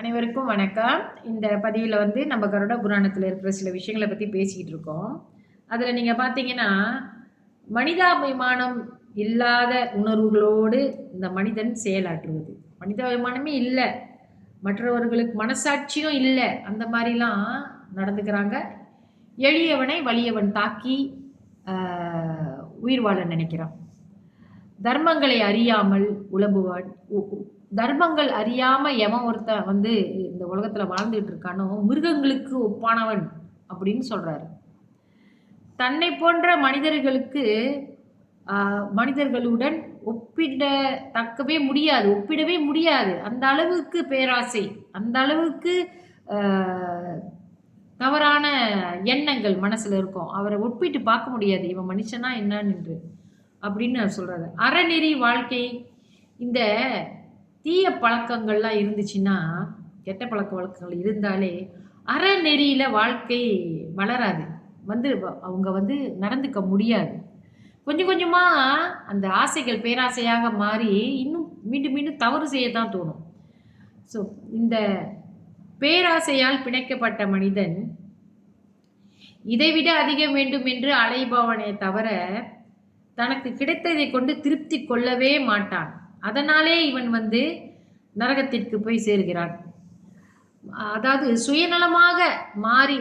அனைவருக்கும் வணக்கம். இந்த பதிவில் நம்ம கருட புராணத்தில் இருக்கிற சில விஷயங்களை பற்றி பேசிக்கிட்டு இருக்கோம். அதில் நீங்கள் பார்த்தீங்கன்னா, மனிதாபிமானம் இல்லாத உணர்வுகளோடு இந்த மனிதன் செயலாற்றுவது. மனிதாபிமானமே இல்லை, மற்றவர்களுக்கு மனசாட்சியும் இல்லை, அந்த மாதிரிலாம் நடந்துக்கிறாங்க. எளியவனை வலியவன் தாக்கி உயிர் வாழ நினைக்கிறான். தர்மங்களை அறியாமல் உலம்புவான். தர்மங்கள் அறியாம எவன் ஒருத்தன் இந்த உலகத்துல வாழ்ந்துட்டு இருக்கானோ மிருகங்களுக்கு ஒப்பானவன் அப்படின்னு சொல்றாரு. தன்னை போன்ற மனிதர்களுடன் ஒப்பிடவே முடியாது. அந்த அளவுக்கு பேராசை, அந்த அளவுக்கு தவறான எண்ணங்கள் மனசுல இருக்கும். அவரை ஒப்பிட்டு பார்க்க முடியாது, இவன் மனுஷனா என்னன்னு அப்படின்னு சொல்றாரு. அறநெறி வாழ்க்கை, இந்த தீய பழக்கங்கள்லாம் இருந்துச்சுன்னா, கெட்ட பழக்க வழக்கங்கள் இருந்தாலே அறநெறியில வாழ்க்கை வளராது. அவங்க நடந்துக்க முடியாது. கொஞ்சம் கொஞ்சமா அந்த ஆசைகள் பேராசையாக மாறி இன்னும் மீண்டும் மீண்டும் தவறு செய்யத்தான் தோணும். ஸோ இந்த பேராசையால் பிணைக்கப்பட்ட மனிதன் இதைவிட அதிகம் வேண்டும் என்று அலைபவனே தவிர தனக்கு கிடைத்ததை கொண்டு திருப்தி கொள்ளவே மாட்டான். அதனாலே இவன் நரகத்திற்கு போய் சேர்கிறான். அதாவது சுயநலமாக மாறி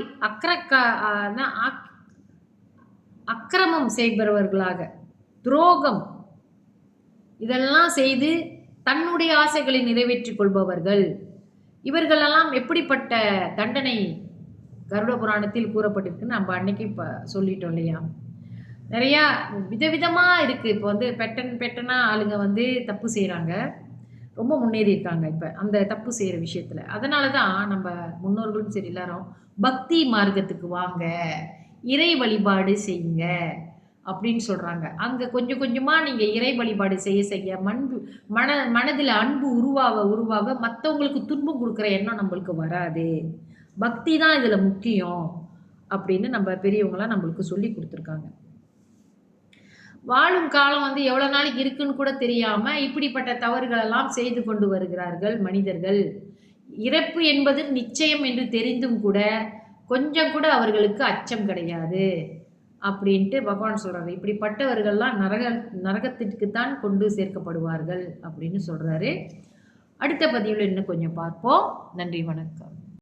அக்கிரமம் செய்பவர்களாக, துரோகம் இதெல்லாம் செய்து தன்னுடைய ஆசைகளை நிறைவேற்றிக் கொள்பவர்கள். இவர்களெல்லாம் எப்படிப்பட்ட தண்டனை கருட புராணத்தில் கூறப்பட்டிருக்குன்னு நம்ம அன்னைக்கு சொல்லிட்டோம் இல்லையா? நிறையா விதவிதமாக இருக்குது. இப்போ பெட்டனா ஆளுங்க தப்பு செய்கிறாங்க, ரொம்ப முன்னேறி இருக்காங்க இப்போ அந்த தப்பு செய்கிற விஷயத்தில். அதனால தான் நம்ம முன்னோர்களும் சரி எல்லாரும் பக்தி மார்க்கத்துக்கு வாங்க, இறை வழிபாடு செய்யுங்க அப்படின்னு சொல்கிறாங்க. அங்கே கொஞ்சம் கொஞ்சமாக நீங்கள் இறை வழிபாடு செய்ய மனதில் அன்பு உருவாக மற்றவங்களுக்கு துன்பம் கொடுக்குற எண்ணம் நம்மளுக்கு வராது. பக்தி தான் இதில் முக்கியம் அப்படின்னு நம்ம பெரியவங்களாம் நம்மளுக்கு சொல்லி கொடுத்துருக்காங்க. வாழும் காலம் எவ்வளோ நாளைக்கு இருக்குன்னு கூட தெரியாம இப்படிப்பட்ட தவறுகள் எல்லாம் செய்து கொண்டு வருகிறார்கள் மனிதர்கள். இறப்பு என்பது நிச்சயம் என்று தெரிந்தும் கூட கொஞ்சம் கூட அவர்களுக்கு அச்சம் கிடையாது அப்படின்ட்டு பகவான் சொல்றாரு. இப்படிப்பட்டவர்கள்லாம் நரகத்திற்கு தான் கொண்டு சேர்க்கப்படுவார்கள் அப்படின்னு சொல்றாரு. அடுத்த பதிவில் இன்னும் கொஞ்சம் பார்ப்போம். நன்றி, வணக்கம்.